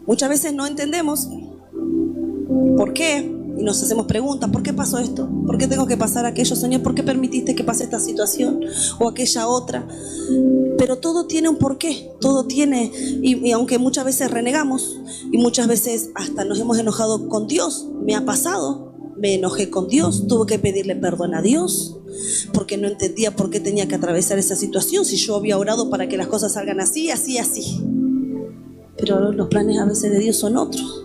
Muchas veces no entendemos por qué y nos hacemos preguntas: ¿por qué pasó esto? ¿Por qué tengo que pasar aquello, Señor? ¿Por qué permitiste que pase esta situación o aquella otra? Pero todo tiene un porqué, todo tiene, y aunque muchas veces renegamos y muchas veces hasta nos hemos enojado con Dios, me ha pasado, me enojé con Dios, tuve que pedirle perdón a Dios porque no entendía por qué tenía que atravesar esa situación si yo había orado para que las cosas salgan así, así, así. Pero los planes a veces de Dios son otros.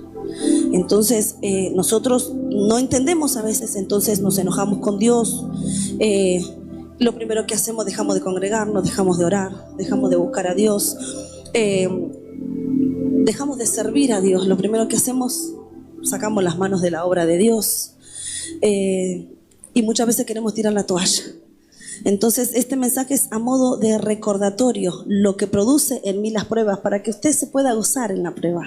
Entonces nosotros no entendemos a veces, entonces nos enojamos con Dios. Lo primero que hacemos, dejamos de congregarnos, dejamos de orar, dejamos de buscar a Dios, dejamos de servir a Dios. Lo primero que hacemos, sacamos las manos de la obra de Dios, y muchas veces queremos tirar la toalla. Entonces este mensaje es a modo de recordatorio, lo que produce en mí las pruebas, para que usted se pueda gozar en la prueba,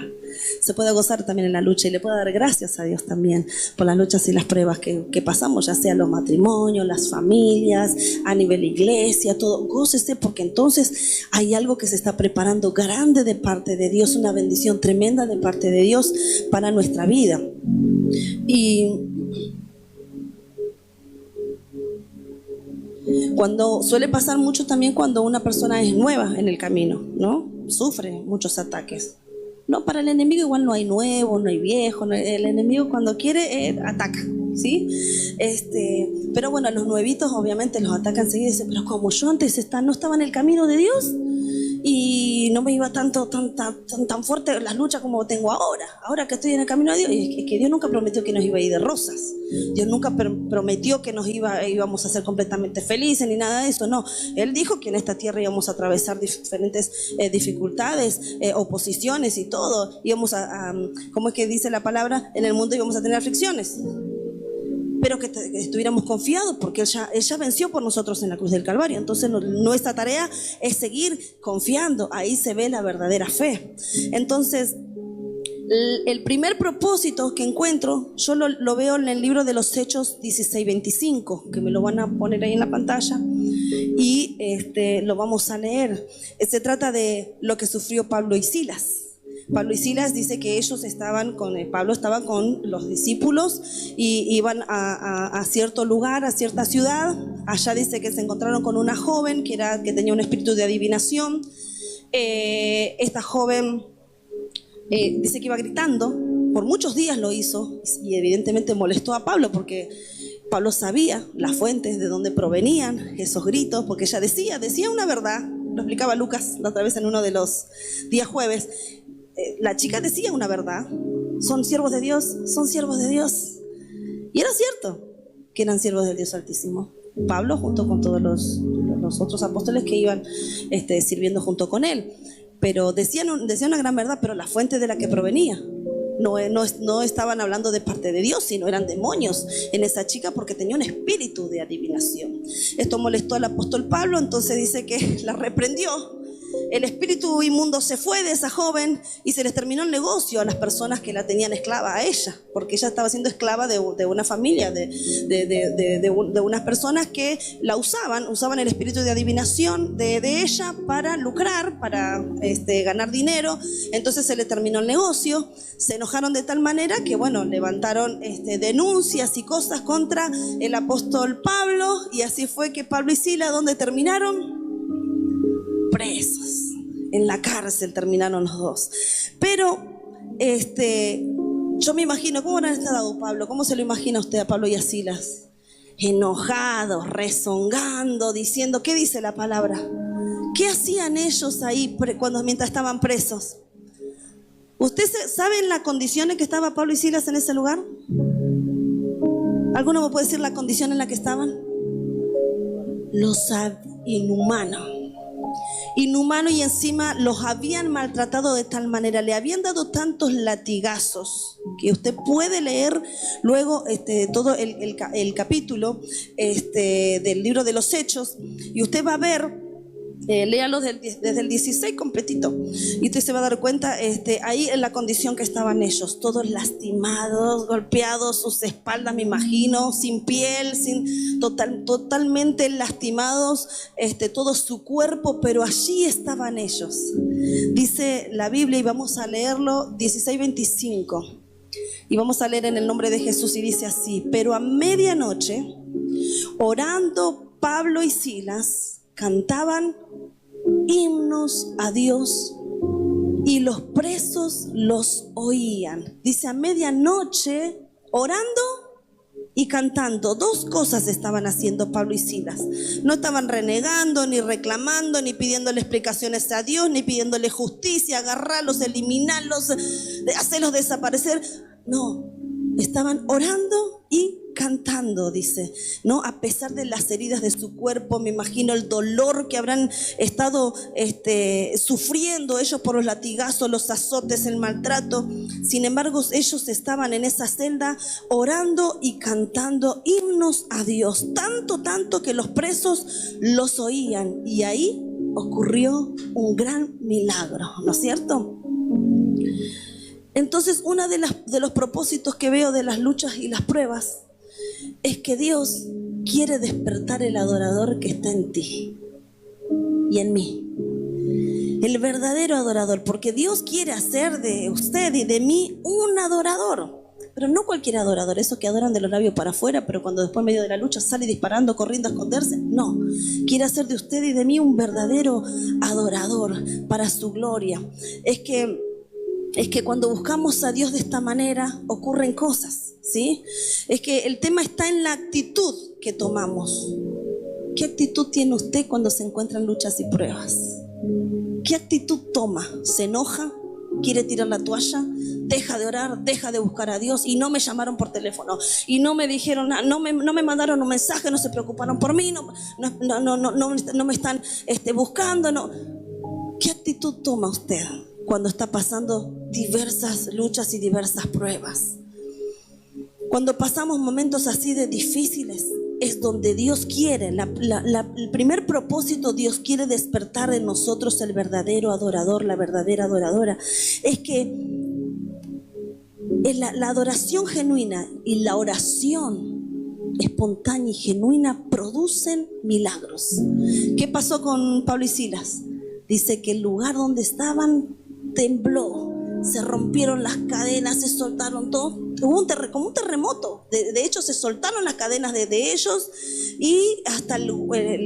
se pueda gozar también en la lucha y le pueda dar gracias a Dios también por las luchas y las pruebas que pasamos, ya sea los matrimonios, las familias, a nivel iglesia, todo. Gócese, porque entonces hay algo que se está preparando grande de parte de Dios, una bendición tremenda de parte de Dios para nuestra vida. Y cuando suele pasar mucho también cuando una persona es nueva en el camino, ¿no? Sufre muchos ataques. No, para el enemigo igual no hay nuevo, no hay viejo, el enemigo cuando quiere ataca, ¿sí? Pero bueno, a los nuevitos obviamente los atacan enseguida y dicen: pero como yo antes no estaba en el camino de Dios y no me iba tan fuerte las luchas como tengo ahora que estoy en el camino de Dios. Y es que Dios nunca prometió que nos iba a ir de rosas. Dios nunca prometió que íbamos a ser completamente felices ni nada de eso, no. Él dijo que en esta tierra íbamos a atravesar diferentes dificultades, oposiciones y todo. Íbamos ¿cómo es que dice la palabra? En el mundo íbamos a tener aflicciones, pero que estuviéramos confiados, porque Él ya venció por nosotros en la cruz del Calvario. Entonces nuestra tarea es seguir confiando. Ahí se ve la verdadera fe. Entonces el primer propósito que encuentro, yo lo veo en el libro de los Hechos 16:25, que me lo van a poner ahí en la pantalla y lo vamos a leer. Se trata de lo que sufrió Pablo y Silas. Pablo y Silas dice que ellos Pablo estaba con los discípulos y iban a cierto lugar, a cierta ciudad. Allá dice que se encontraron con una joven que tenía un espíritu de adivinación. Esta joven dice que iba gritando, por muchos días lo hizo, y evidentemente molestó a Pablo, porque Pablo sabía las fuentes de dónde provenían esos gritos, porque ella decía una verdad. Lo explicaba Lucas la otra vez en uno de los días jueves. La chica decía una verdad: son siervos de Dios, son siervos de Dios. Y era cierto que eran siervos del Dios Altísimo. Pablo junto con todos los otros apóstoles que iban sirviendo junto con él. Pero decía una gran verdad, pero la fuente de la que provenía no estaban hablando de parte de Dios, sino eran demonios en esa chica, porque tenía un espíritu de adivinación. Esto molestó al apóstol Pablo, entonces dice que la reprendió. El espíritu inmundo se fue de esa joven y se les terminó el negocio a las personas que la tenían esclava, a ella, porque ella estaba siendo esclava de una familia, de unas personas que la usaban el espíritu de adivinación de ella para lucrar, para ganar dinero. Entonces se le terminó el negocio, se enojaron de tal manera que levantaron denuncias y cosas contra el apóstol Pablo, y así fue que Pablo y Silas, ¿dónde terminaron? Presos, en la cárcel terminaron los dos. Pero yo me imagino, ¿cómo habrá estado Pablo? ¿Cómo se lo imagina usted a Pablo y a Silas? Enojados, rezongando, diciendo, ¿qué dice la palabra? ¿Qué hacían ellos ahí mientras estaban presos? ¿Usted sabe en las condiciones en que estaba Pablo y Silas en ese lugar? ¿Alguno me puede decir la condición en la que estaban? Inhumano, y encima los habían maltratado de tal manera, le habían dado tantos latigazos, que usted puede leer luego todo el capítulo del libro de los Hechos, y usted va a ver Léalo desde el 16 completito y usted se va a dar cuenta ahí en la condición que estaban ellos, todos lastimados, golpeados, sus espaldas me imagino, sin piel, totalmente lastimados, todo su cuerpo, pero allí estaban ellos. Dice la Biblia, y vamos a leerlo, 16:25, y vamos a leer en el nombre de Jesús, y dice así: pero a medianoche, orando Pablo y Silas, cantaban himnos a Dios y los presos los oían. Dice, a medianoche, orando y cantando. Dos cosas estaban haciendo Pablo y Silas. No estaban renegando, ni reclamando, ni pidiéndole explicaciones a Dios, ni pidiéndole justicia, agarrarlos, eliminarlos, hacerlos desaparecer. No, estaban orando y cantando, dice, ¿no? A pesar de las heridas de su cuerpo, me imagino el dolor que habrán estado sufriendo ellos por los latigazos, los azotes, el maltrato. Sin embargo, ellos estaban en esa celda orando y cantando himnos a Dios, tanto que los presos los oían, y ahí ocurrió un gran milagro, ¿no es cierto? Entonces, uno de los propósitos que veo de las luchas y las pruebas es que Dios quiere despertar el adorador que está en ti y en mí. El verdadero adorador, porque Dios quiere hacer de usted y de mí un adorador. Pero no cualquier adorador, esos que adoran de los labios para afuera, pero cuando después en medio de la lucha sale disparando, corriendo a esconderse. No, quiere hacer de usted y de mí un verdadero adorador para su gloria. Es que cuando buscamos a Dios de esta manera ocurren cosas, ¿sí? Es que el tema está en la actitud que tomamos. ¿Qué actitud tiene usted cuando se encuentran luchas y pruebas? ¿Qué actitud toma? ¿Se enoja? ¿Quiere tirar la toalla? ¿Deja de orar? ¿Deja de buscar a Dios? Y no me llamaron por teléfono, y no me dijeron nada, no me mandaron un mensaje, no se preocuparon por mí, no me están buscando, no. ¿Qué actitud toma usted cuando está pasando diversas luchas y diversas pruebas? Cuando pasamos momentos así de difíciles, es donde Dios quiere, el primer propósito, Dios quiere despertar en nosotros el verdadero adorador, la verdadera adoradora. Es que la adoración genuina y la oración espontánea y genuina producen milagros. ¿Qué pasó con Pablo y Silas? Dice que el lugar donde estaban tembló, se rompieron las cadenas, se soltaron todo. Hubo como un terremoto. De hecho, se soltaron las cadenas de ellos, y hasta el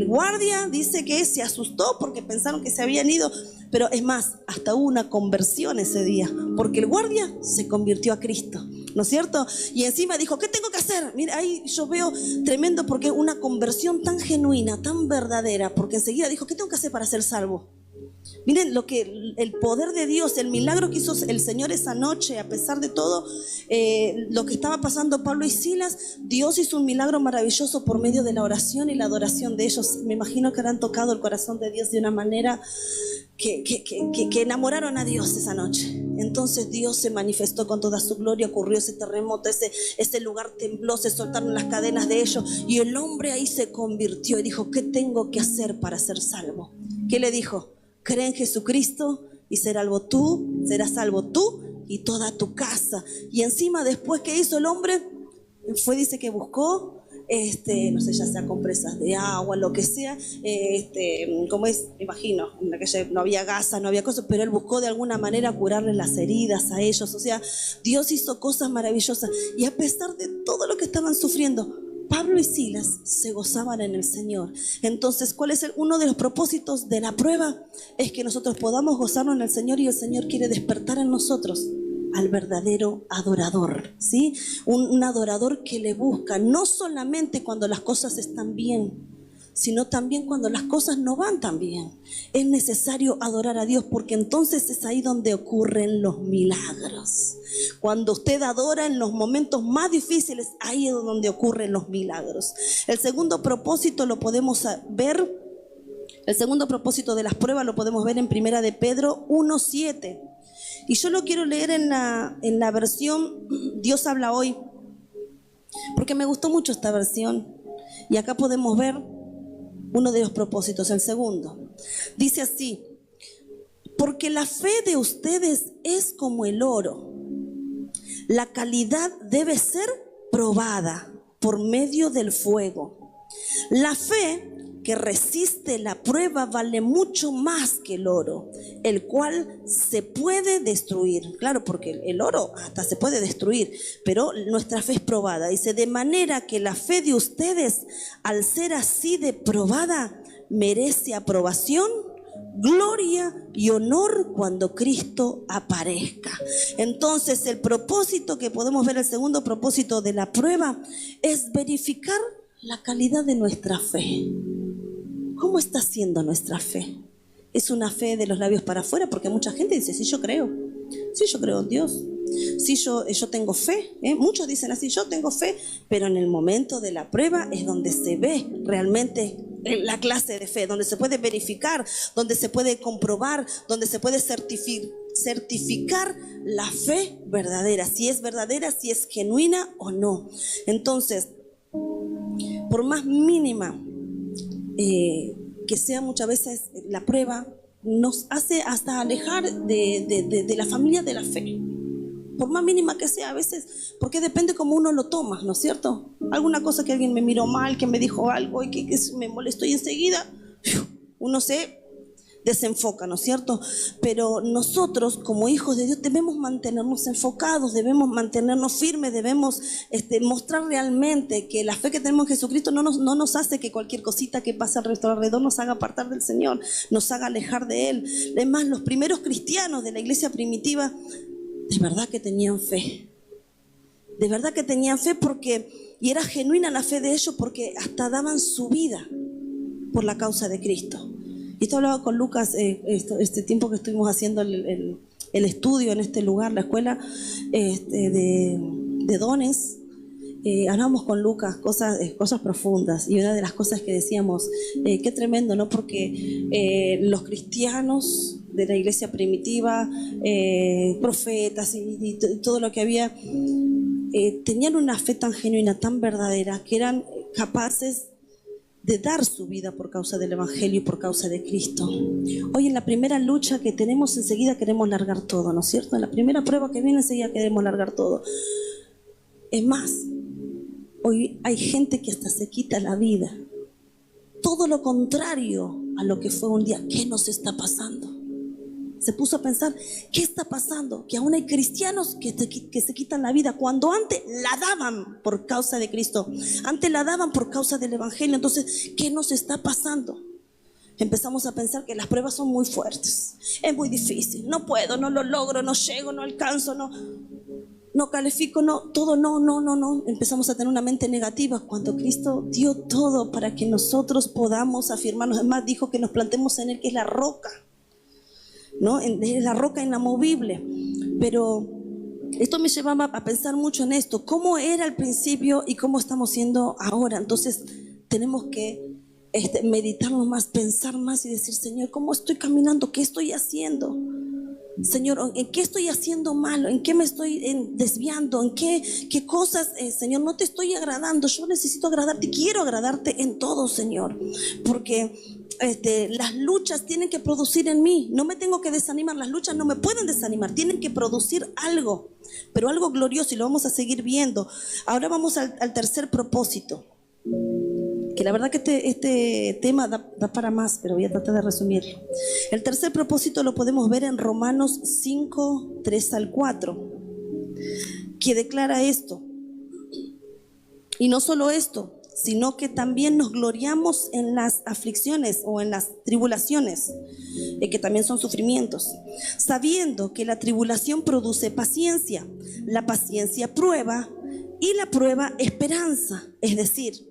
guardia dice que se asustó porque pensaron que se habían ido. Pero es más, hasta hubo una conversión ese día, porque el guardia se convirtió a Cristo, ¿no es cierto? Y encima dijo, ¿qué tengo que hacer? Mira, ahí yo veo tremendo, porque una conversión tan genuina, tan verdadera, porque enseguida dijo, ¿qué tengo que hacer para ser salvo? Miren el poder de Dios, el milagro que hizo el Señor esa noche, a pesar de todo lo que estaba pasando Pablo y Silas. Dios hizo un milagro maravilloso por medio de la oración y la adoración de ellos. Me imagino que habrán tocado el corazón de Dios de una manera que enamoraron a Dios esa noche. Entonces Dios se manifestó con toda su gloria, ocurrió ese terremoto, ese lugar tembló, se soltaron las cadenas de ellos, y el hombre ahí se convirtió y dijo, ¿qué tengo que hacer para ser salvo? ¿Qué le dijo? Cree en Jesucristo y serás salvo tú y toda tu casa. Y encima, después que hizo el hombre, dice que buscó, no sé, ya sea compresas de agua, lo que sea, como es, imagino, en la calle no había gasa, no había cosas, pero él buscó de alguna manera curarles las heridas a ellos. O sea, Dios hizo cosas maravillosas, y a pesar de todo lo que estaban sufriendo, Pablo y Silas se gozaban en el Señor. Entonces, ¿cuál es uno de los propósitos de la prueba? Es que nosotros podamos gozarnos en el Señor, y el Señor quiere despertar en nosotros al verdadero adorador, ¿sí? Un adorador que le busca, no solamente cuando las cosas están bien, sino también cuando las cosas no van tan bien. Es necesario adorar a Dios, porque entonces es ahí donde ocurren los milagros. Cuando usted adora en los momentos más difíciles, ahí es donde ocurren los milagros. El segundo propósito lo podemos ver, el segundo propósito de las pruebas lo podemos ver en 1 de Pedro 1:7. Y yo lo quiero leer en la versión Dios habla hoy, porque me gustó mucho esta versión. Y acá podemos ver uno de los propósitos, el segundo. Dice así: porque la fe de ustedes es como el oro. La calidad debe ser probada por medio del fuego. La fe que resiste la prueba vale mucho más que el oro, el cual se puede destruir. Claro, porque el oro hasta se puede destruir, pero nuestra fe es probada. Dice: de manera que la fe de ustedes, al ser así de probada, merece aprobación, gloria y honor cuando Cristo aparezca. Entonces, el propósito que podemos ver, el segundo propósito de la prueba, es verificar la calidad de nuestra fe. ¿Cómo está siendo nuestra fe? ¿Es una fe de los labios para afuera? Porque mucha gente dice: sí, yo creo en Dios, sí, yo tengo fe, Muchos dicen así: yo tengo fe, pero en el momento de la prueba es donde se ve realmente la clase de fe, donde se puede verificar, donde se puede comprobar, donde se puede certificar la fe verdadera, si es verdadera, si es genuina o no. Entonces, por más mínima que sea, muchas veces la prueba nos hace hasta alejar de la familia de la fe. Por más mínima que sea, a veces, porque depende cómo uno lo toma, ¿no es cierto? Alguna cosa que alguien me miró mal, que me dijo algo y que me molestó, y enseguida uno se desenfoca, ¿no es cierto? Pero nosotros, como hijos de Dios, debemos mantenernos enfocados, debemos mantenernos firmes, debemos mostrar realmente que la fe que tenemos en Jesucristo no nos hace que cualquier cosita que pase a nuestro alrededor nos haga apartar del Señor, nos haga alejar de Él. Además, los primeros cristianos de la iglesia primitiva, de verdad que tenían fe. De verdad que tenían fe, y era genuina la fe de ellos, porque hasta daban su vida por la causa de Cristo. Y esto hablaba con Lucas este tiempo que estuvimos haciendo el estudio en este lugar, la escuela de dones. Hablamos con Lucas cosas profundas, y una de las cosas que decíamos, qué tremendo, ¿no? Porque los cristianos de la iglesia primitiva, profetas y todo lo que había, tenían una fe tan genuina, tan verdadera, que eran capaces de dar su vida por causa del Evangelio y por causa de Cristo. Hoy, en la primera lucha que tenemos, enseguida queremos largar todo, ¿no es cierto? En la primera prueba que viene, enseguida queremos largar todo. Es más, hoy hay gente que hasta se quita la vida. Todo lo contrario a lo que fue un día. ¿Qué nos está pasando? Se puso a pensar: ¿qué está pasando? Que aún hay cristianos que se quitan la vida, cuando antes la daban por causa de Cristo, antes la daban por causa del Evangelio. Entonces, ¿qué nos está pasando? Empezamos a pensar que las pruebas son muy fuertes, es muy difícil, no puedo, no lo logro, no llego, no alcanzo, no califico, no. Empezamos a tener una mente negativa, cuando Cristo dio todo para que nosotros podamos afirmarnos. Además, dijo que nos plantemos en Él, que es la roca, ¿no? Es la roca inamovible. Pero esto me llevaba a pensar mucho en esto: cómo era al principio y cómo estamos siendo ahora. Entonces tenemos que meditarlo más, pensar más y decir: Señor, ¿cómo estoy caminando? ¿Qué estoy haciendo? Señor, ¿en qué estoy haciendo malo? ¿En qué me estoy desviando? ¿En qué cosas, Señor, no te estoy agradando? Yo necesito agradarte, quiero agradarte en todo, Señor, porque las luchas tienen que producir en mí. No me tengo que desanimar, las luchas no me pueden desanimar, tienen que producir algo, pero algo glorioso, y lo vamos a seguir viendo. Ahora vamos al tercer propósito, que la verdad que este tema da para más, pero voy a tratar de resumirlo. El tercer propósito lo podemos ver en Romanos 5, 3 al 4, que declara esto: y no solo esto, sino que también nos gloriamos en las aflicciones o en las tribulaciones, que también son sufrimientos, sabiendo que la tribulación produce paciencia, la paciencia prueba, y la prueba esperanza. Es decir,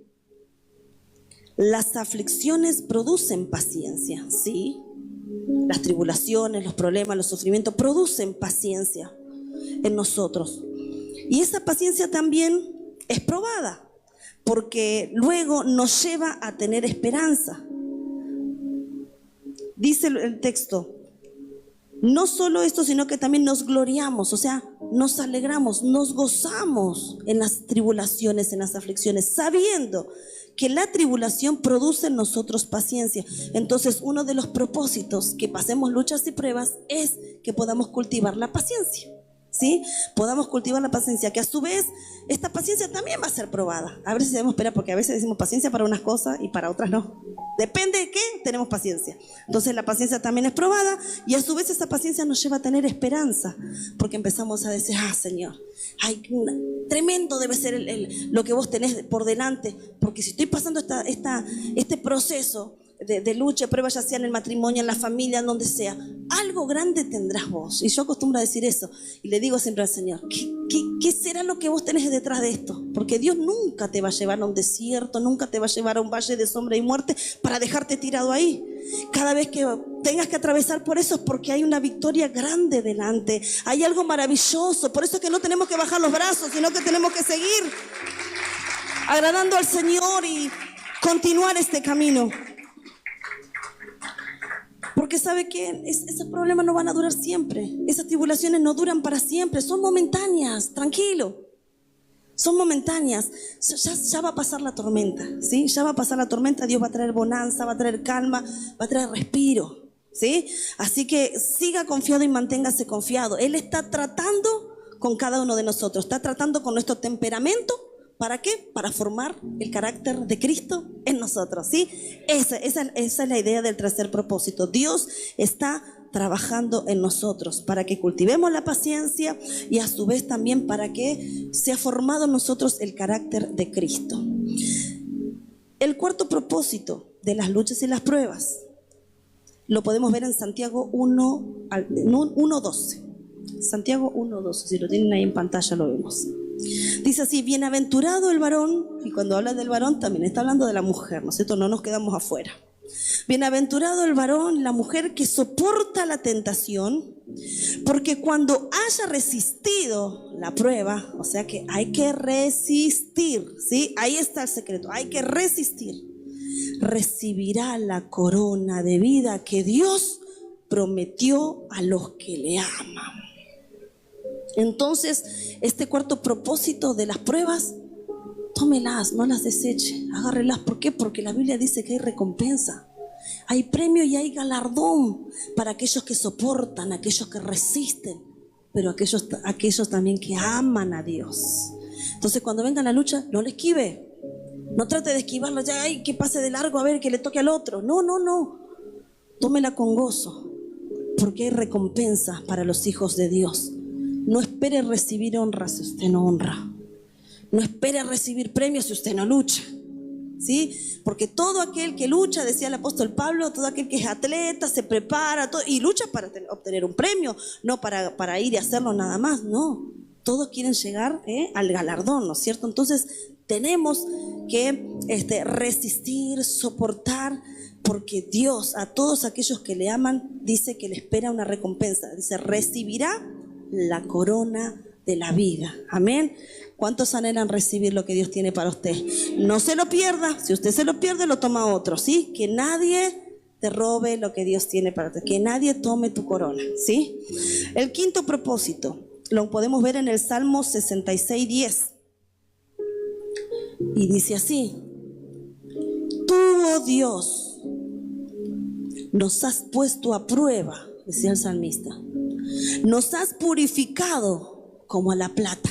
las aflicciones producen paciencia, ¿sí? Las tribulaciones, los problemas, los sufrimientos producen paciencia en nosotros. Y esa paciencia también es probada, porque luego nos lleva a tener esperanza. Dice el texto: no solo esto, sino que también nos gloriamos, o sea, nos alegramos, nos gozamos en las tribulaciones, en las aflicciones, sabiendo que la tribulación produce en nosotros paciencia. Entonces, uno de los propósitos que pasemos luchas y pruebas es que podamos cultivar la paciencia. ¿Sí? Podamos cultivar la paciencia, que a su vez esta paciencia también va a ser probada. A ver si debemos esperar, porque a veces decimos paciencia para unas cosas y para otras no. Depende de qué tenemos paciencia. Entonces la paciencia también es probada, y a su vez esa paciencia nos lleva a tener esperanza, porque empezamos a decir: Señor, ay, tremendo debe ser lo que vos tenés por delante, porque si estoy pasando este proceso de lucha, prueba, ya sea en el matrimonio, en la familia, en donde sea, algo grande tendrás vos. Y yo acostumbro a decir eso, y le digo siempre al Señor: ¿Qué será lo que vos tenés detrás de esto? Porque Dios nunca te va a llevar a un desierto, nunca te va a llevar a un valle de sombra y muerte para dejarte tirado ahí. Cada vez que tengas que atravesar por eso es porque hay una victoria grande delante, hay algo maravilloso. Por eso es que no tenemos que bajar los brazos, sino que tenemos que seguir agradando al Señor y continuar este camino. Porque ¿sabe qué? Esos problemas no van a durar siempre. Esas tribulaciones no duran para siempre. Son momentáneas, tranquilo. Son momentáneas. Ya va a pasar la tormenta, ¿sí? Ya va a pasar la tormenta. Dios va a traer bonanza, va a traer calma, va a traer respiro, ¿sí? Así que siga confiado y manténgase confiado. Él está tratando con cada uno de nosotros. Está tratando con nuestro temperamento. ¿Para qué? Para formar el carácter de Cristo en nosotros, ¿sí? Esa es la idea del tercer propósito. Dios está trabajando en nosotros para que cultivemos la paciencia, y a su vez también para que sea formado en nosotros el carácter de Cristo. El cuarto propósito de las luchas y las pruebas lo podemos ver en Santiago 1:12. Santiago 1:12, si lo tienen ahí en pantalla lo vemos. Dice así: bienaventurado el varón, y cuando habla del varón también está hablando de la mujer, ¿no es cierto? No nos quedamos afuera. Bienaventurado el varón, la mujer que soporta la tentación, porque cuando haya resistido la prueba, o sea que hay que resistir, ¿sí? Ahí está el secreto, hay que resistir. Recibirá la corona de vida que Dios prometió a los que le aman. Entonces, este cuarto propósito de las pruebas, tómelas, no las deseche, agárrelas. ¿Por qué? Porque la Biblia dice que hay recompensa, hay premio y hay galardón para aquellos que soportan, aquellos que resisten, pero aquellos también que aman a Dios. Entonces, cuando venga la lucha, no le esquive, no trate de esquivarlo, ya, ay, que pase de largo, a ver, que le toque al otro. No, tómela con gozo, porque hay recompensa para los hijos de Dios. No espere recibir honra si usted no honra. No espere recibir premios si usted no lucha, ¿sí? Porque todo aquel que lucha, decía el apóstol Pablo, todo aquel que es atleta, se prepara y lucha para obtener un premio, no para ir y hacerlo nada más, no. Todos quieren llegar al galardón, ¿no es cierto? Entonces tenemos que resistir, soportar, porque Dios a todos aquellos que le aman dice que le espera una recompensa. Dice: recibirá la corona de la vida. Amén. ¿Cuántos anhelan recibir lo que Dios tiene para usted? No se lo pierda. Si usted se lo pierde, lo toma otro, ¿sí? Que nadie te robe lo que Dios tiene para usted. Que nadie tome tu corona, ¿sí? El quinto propósito lo podemos ver en el Salmo 66:10. Y dice así: tú, oh Dios, nos has puesto a prueba, decía el salmista. Nos has purificado como a la plata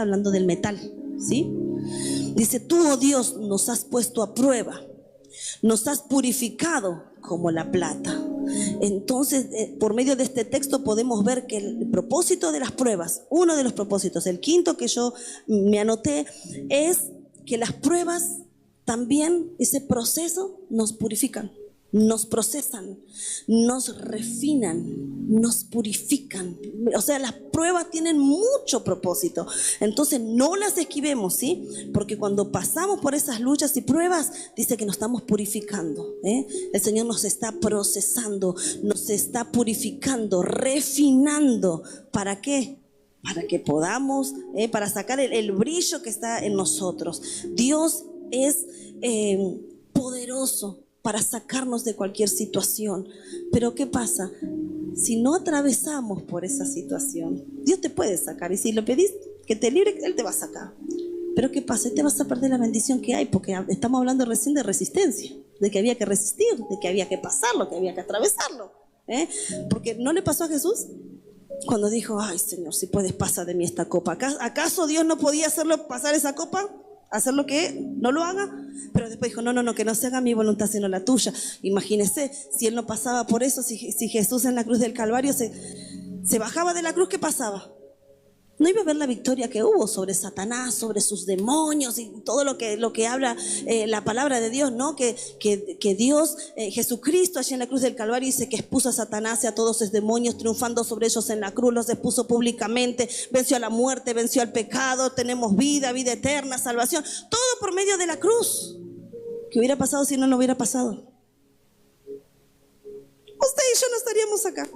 hablando del metal, ¿sí? Dice: tú, oh Dios, nos has puesto a prueba, nos has purificado como la plata. Entonces, por medio de este texto podemos ver que el propósito de las pruebas, uno de los propósitos, el quinto que yo me anoté, es que las pruebas también, ese proceso, nos purifican. Nos procesan, nos refinan, nos purifican. O sea, las pruebas tienen mucho propósito. Entonces no las esquivemos, ¿sí? Porque cuando pasamos por esas luchas y pruebas, dice que nos estamos purificando, ¿eh? El Señor nos está procesando, nos está purificando, refinando. ¿Para qué? Para que podamos, para sacar el brillo que está en nosotros. Dios es poderoso para sacarnos de cualquier situación. Pero ¿qué pasa? Si no atravesamos por esa situación, Dios te puede sacar. Y si le pedís que te libre, Él te va a sacar. Pero ¿qué pasa? Te vas a perder la bendición que hay, porque estamos hablando recién de resistencia, de que había que resistir, de que había que pasarlo, que había que atravesarlo. Porque ¿no le pasó a Jesús? Cuando dijo, ay Señor, si puedes pasa de mí esta copa. ¿Acaso Dios no podía hacerlo pasar esa copa? Hacerlo que no lo haga. Pero después dijo, no, que no se haga mi voluntad sino la tuya. Imagínese, si él no pasaba por eso, si Jesús en la cruz del Calvario se bajaba de la cruz, ¿qué pasaba? No iba a ver la victoria que hubo sobre Satanás, sobre sus demonios y todo lo que habla la palabra de Dios, ¿no? Que Dios, Jesucristo allí en la cruz del Calvario dice que expuso a Satanás y a todos sus demonios, triunfando sobre ellos en la cruz, los expuso públicamente, venció a la muerte, venció al pecado, tenemos vida eterna, salvación, todo por medio de la cruz. ¿Qué hubiera pasado si no hubiera pasado? Usted y yo no estaríamos acá.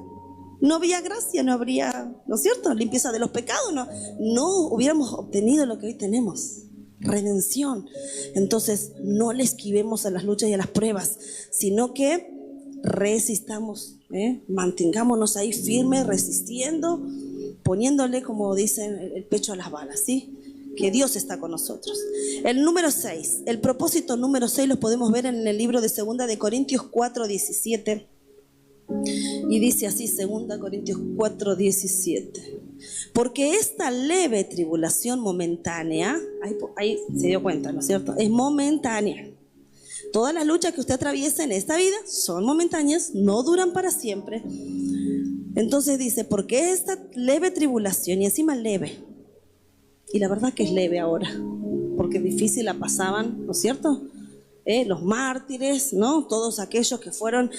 No habría gracia, no habría, ¿no es cierto?, limpieza de los pecados, no hubiéramos obtenido lo que hoy tenemos, redención. Entonces no le esquivemos a las luchas y a las pruebas, sino que resistamos, mantengámonos ahí firmes, resistiendo, poniéndole, como dicen, el pecho a las balas, ¿sí? Que Dios está con nosotros. El número 6, el propósito número 6 lo podemos ver en el libro de 2 de Corintios 4:17. Y dice así, 2 Corintios 4:17. Porque esta leve tribulación momentánea, ahí se dio cuenta, ¿no es cierto? Es momentánea. Todas las luchas que usted atraviesa en esta vida son momentáneas, no duran para siempre. Entonces dice, porque esta leve tribulación, y encima leve, y la verdad que es leve ahora, porque difícil la pasaban, ¿no es cierto?, los mártires, ¿no? Todos aquellos que fueron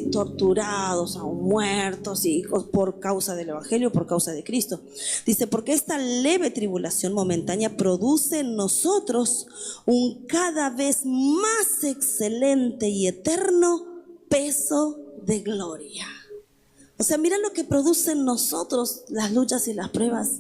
torturados, aún muertos, y por causa del Evangelio, por causa de Cristo. Dice, porque esta leve tribulación momentánea produce en nosotros un cada vez más excelente y eterno peso de gloria. O sea, mira lo que producen en nosotros las luchas y las pruebas,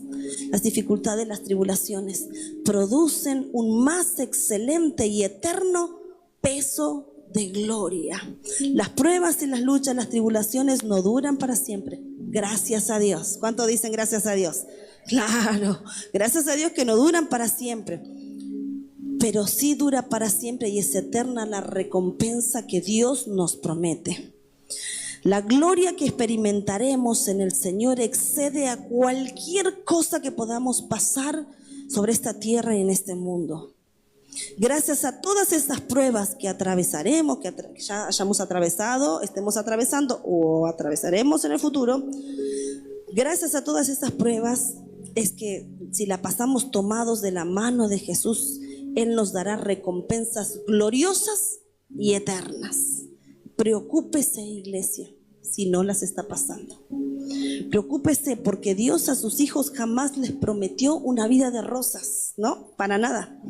las dificultades, las tribulaciones. Producen un más excelente y eterno peso de gloria. Las pruebas y las luchas, las tribulaciones no duran para siempre. Gracias a Dios. ¿Cuánto dicen gracias a Dios? Claro, gracias a Dios que no duran para siempre. Pero sí dura para siempre y es eterna la recompensa que Dios nos promete. La gloria que experimentaremos en el Señor excede a cualquier cosa que podamos pasar sobre esta tierra y en este mundo. Gracias a todas estas pruebas que atravesaremos, que ya hayamos atravesado, estemos atravesando o atravesaremos en el futuro, gracias a todas estas pruebas es que si la pasamos tomados de la mano de Jesús, Él nos dará recompensas gloriosas y eternas. Preocúpese, iglesia, si no las está pasando. Preocúpese porque Dios a sus hijos jamás les prometió una vida de rosas, ¿no? Para nada.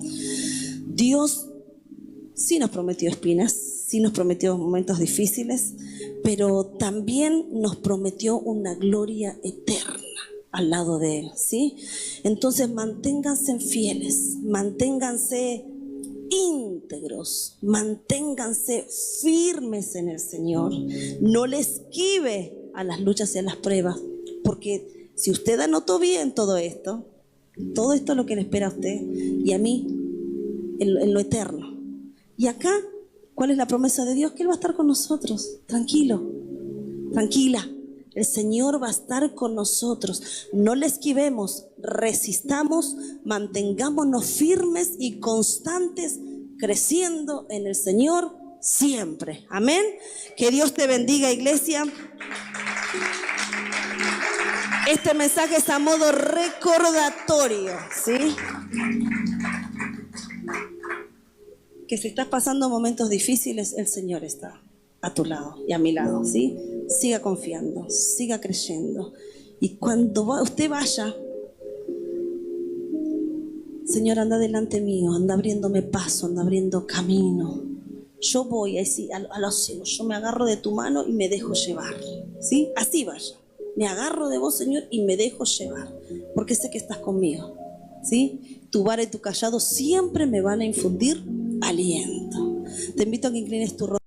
Dios sí nos prometió espinas, sí nos prometió momentos difíciles, pero también nos prometió una gloria eterna al lado de Él, ¿sí? Entonces manténganse fieles, manténganse íntegros, manténganse firmes en el Señor. No le esquive a las luchas y a las pruebas, porque si usted anotó bien todo esto es lo que le espera a usted y a mí en lo eterno. Y acá, ¿cuál es la promesa de Dios? Que Él va a estar con nosotros. Tranquilo, tranquila. El Señor va a estar con nosotros. No le esquivemos, resistamos, mantengámonos firmes y constantes, creciendo en el Señor siempre. Amén. Que Dios te bendiga, iglesia. Este mensaje es a modo recordatorio, ¿sí? Que si estás pasando momentos difíciles, el Señor está a tu lado y a mi lado, ¿sí? Siga confiando, siga creyendo. Y cuando usted vaya, Señor, anda delante mío, anda abriéndome paso, anda abriendo camino. Yo voy así, a los cielos, yo me agarro de tu mano y me dejo llevar, ¿sí? Así vaya. Me agarro de vos, Señor, y me dejo llevar, porque sé que estás conmigo, ¿sí? Tu vara y tu callado siempre me van a infundir aliento. Te invito a que inclines tu rostro.